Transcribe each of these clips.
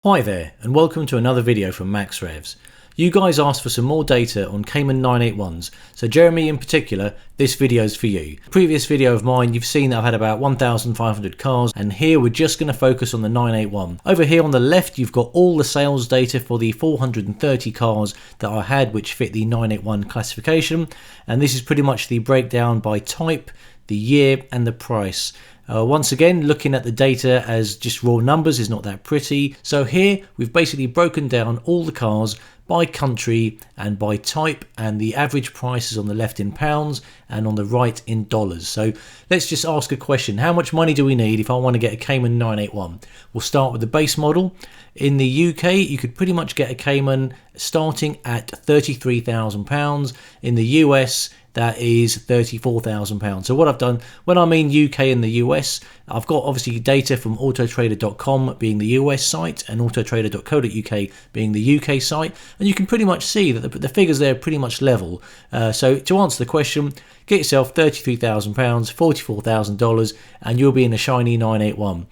Hi there, and welcome to another video from Max Revs. You guys asked for some more data on Cayman 981s, so Jeremy in particular, this video is for you. Previous video of mine, you've seen that I've had about 1,500 cars, and here we're just going to focus on the 981. Over here on the left, you've got all the sales data for the 430 cars that I had which fit the 981 classification, and this is pretty much the breakdown by type, the year and the price. Once again, looking at the data as just raw numbers is not that pretty. So here we've basically broken down all the cars by country and by type, and the average price is on the left in pounds and on the right in dollars. So let's just ask a question. How much money do we need if I want to get a Cayman 981? We'll start with the base model. In the UK, you could pretty much get a Cayman starting at £33,000. In the US, that is £34,000. So what I've done, when I mean UK and the US, I've got obviously data from autotrader.com being the US site and autotrader.co.uk being the UK site, and you can pretty much see that the figures there are pretty much level. So to answer the question, get yourself £33,000, $44,000, and you'll be in a shiny 981.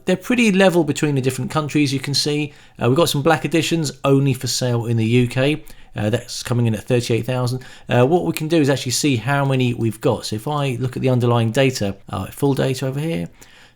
They're pretty level between the different countries. You can see we've got some black editions only for sale in the UK. That's coming in at 38,000. What we can do is actually see how many we've got. So if I look at the underlying data, full data over here.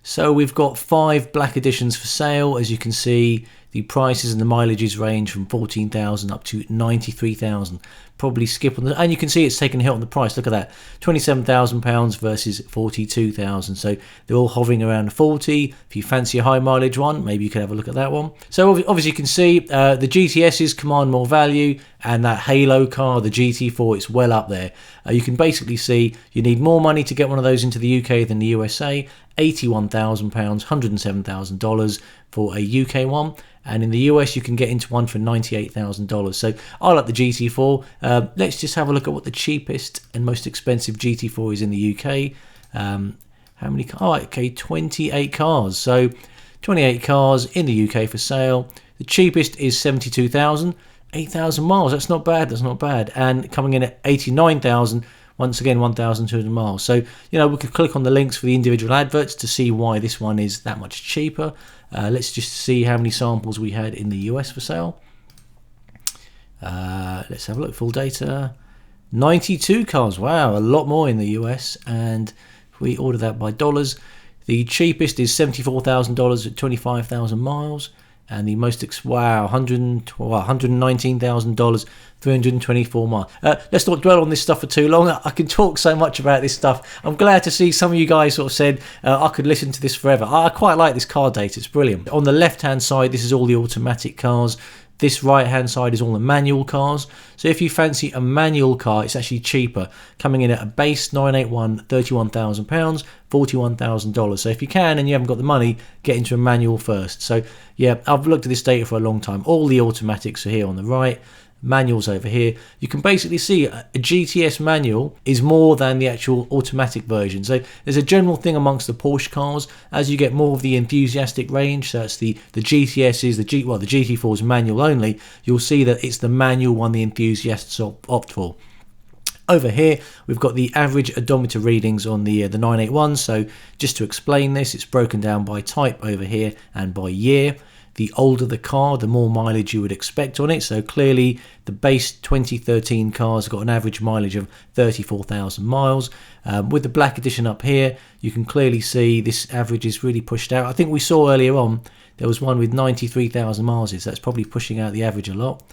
So we've got 5 black editions for sale. As you can see, the prices and the mileages range from 14,000 up to 93,000. Probably skip on the, and you can see it's taken a hit on the price. Look at that, £27,000 versus 42,000. So they're all hovering around 40. If you fancy a high mileage one, maybe you could have a look at that one. So obviously you can see the GTSs command more value, and that Halo car, the GT4, it's well up there. You can basically see you need more money to get one of those into the UK than the USA. £81,000, $107,000 for a UK one, and in the US you can get into one for $98,000. So I like the GT4. Let's just have a look at what the cheapest and most expensive GT4 is in the UK. How many cars? Oh, okay, 28 cars. So 28 cars in the UK for sale. The cheapest is 72,000, 8,000 miles. That's not bad. That's not bad. And coming in at 89,000. Once again, 1,200 miles. So, you know, we could click on the links for the individual adverts to see why this one is that much cheaper. Let's just see how many samples we had in the US for sale. Let's have a look. Full data. 92 cars. Wow, a lot more in the US. And if we order that by dollars, the cheapest is $74,000 at 25,000 miles. And the most, $119,000, 324 miles. Let's not dwell on this stuff for too long. I can talk so much about this stuff. I'm glad to see some of you guys sort of said I could listen to this forever. I quite like this car data. It's brilliant. On the left-hand side, this is all the automatic cars. This right-hand side is all the manual cars. So if you fancy a manual car, it's actually cheaper. Coming in at a base 981, £31,000, $41,000. So if you can and you haven't got the money, get into a manual first. So yeah, I've looked at this data for a long time. All the automatics are here on the right. Manuals over here. You can basically see a GTS manual is more than the actual automatic version. So there's a general thing amongst the Porsche cars, as you get more of the enthusiastic range, so it's the GTSs, the GT4's manual only, you'll see that it's the manual one the enthusiasts opt for. Over here, we've got the average odometer readings on the 981. So just to explain this, it's broken down by type over here and by year. The older the car, the more mileage you would expect on it. So clearly the base 2013 cars have got an average mileage of 34,000 miles. With the black edition up here, you can clearly see this average is really pushed out. I think we saw earlier on, there was one with 93,000 miles. So that's probably pushing out the average a lot.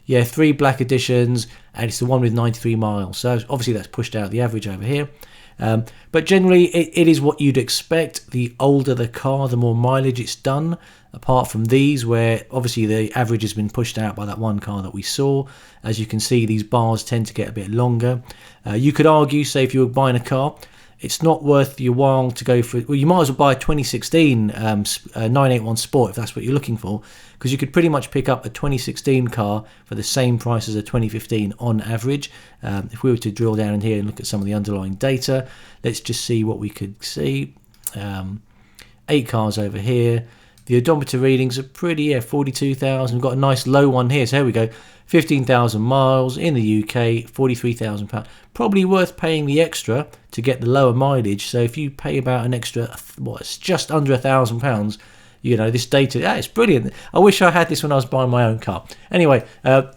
Yeah, 3 black editions, and it's the one with 93 miles. So obviously that's pushed out the average over here. But generally it is what you'd expect. The older the car, the more mileage it's done, apart from these where obviously the average has been pushed out by that one car that we saw. As you can see, these bars tend to get a bit longer. You could argue, say if you were buying a car, it's not worth your while to go for, well, you might as well buy a 2016 981 Sport if that's what you're looking for, because you could pretty much pick up a 2016 car for the same price as a 2015 on average. If we were to drill down in here and look at some of the underlying data, let's just see what we could see. 8 cars over here. The odometer readings are pretty, 42,000. We've got a nice low one here. So here we go. 15,000 miles in the UK, £43,000. Probably worth paying the extra to get the lower mileage. So if you pay about an extra, it's just under £1,000, you know, this data. Yeah, it's brilliant. I wish I had this when I was buying my own car. Anyway,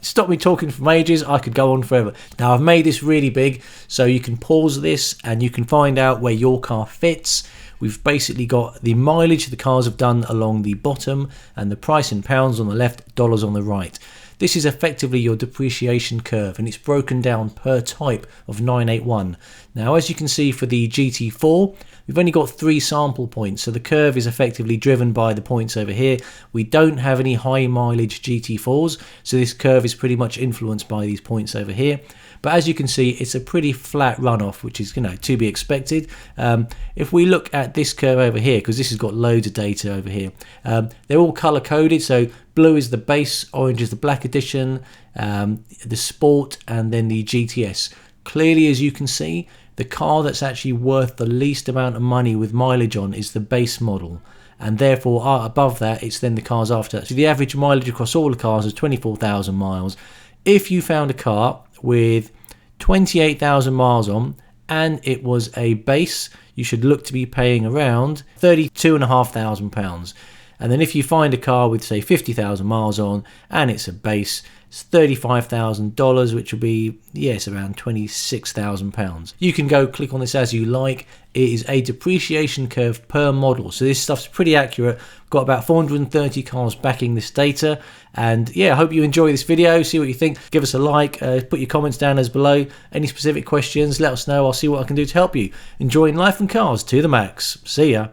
stop me talking for ages. I could go on forever. Now, I've made this really big, so you can pause this and you can find out where your car fits. We've basically got the mileage the cars have done along the bottom and the price in pounds on the left, dollars on the right. This is effectively your depreciation curve, and it's broken down per type of 981. Now, as you can see for the GT4, we've only got 3 sample points, so the curve is effectively driven by the points over here. We don't have any high mileage GT4s, so this curve is pretty much influenced by these points over here. But as you can see, it's a pretty flat runoff, which is, you know, to be expected. If we look at this curve over here, because this has got loads of data over here, they're all color coded. So blue is the base, orange is the black edition, the sport, and then the GTS. Clearly, as you can see, the car that's actually worth the least amount of money with mileage on is the base model. And therefore, above that, it's then the cars after that. So the average mileage across all the cars is 24,000 miles. If you found a car with 28,000 miles on and it was a base, you should look to be paying around £32,500. And then if you find a car with, say, 50,000 miles on and it's a base, it's $35,000, which will be, yes, around £26,000. You can go click on this as you like. It is a depreciation curve per model. So this stuff's pretty accurate. Got about 430 cars backing this data. And yeah, I hope you enjoy this video. See what you think. Give us a like. Put your comments down as below. Any specific questions, let us know. I'll see what I can do to help you. Enjoying life and cars to the max. See ya.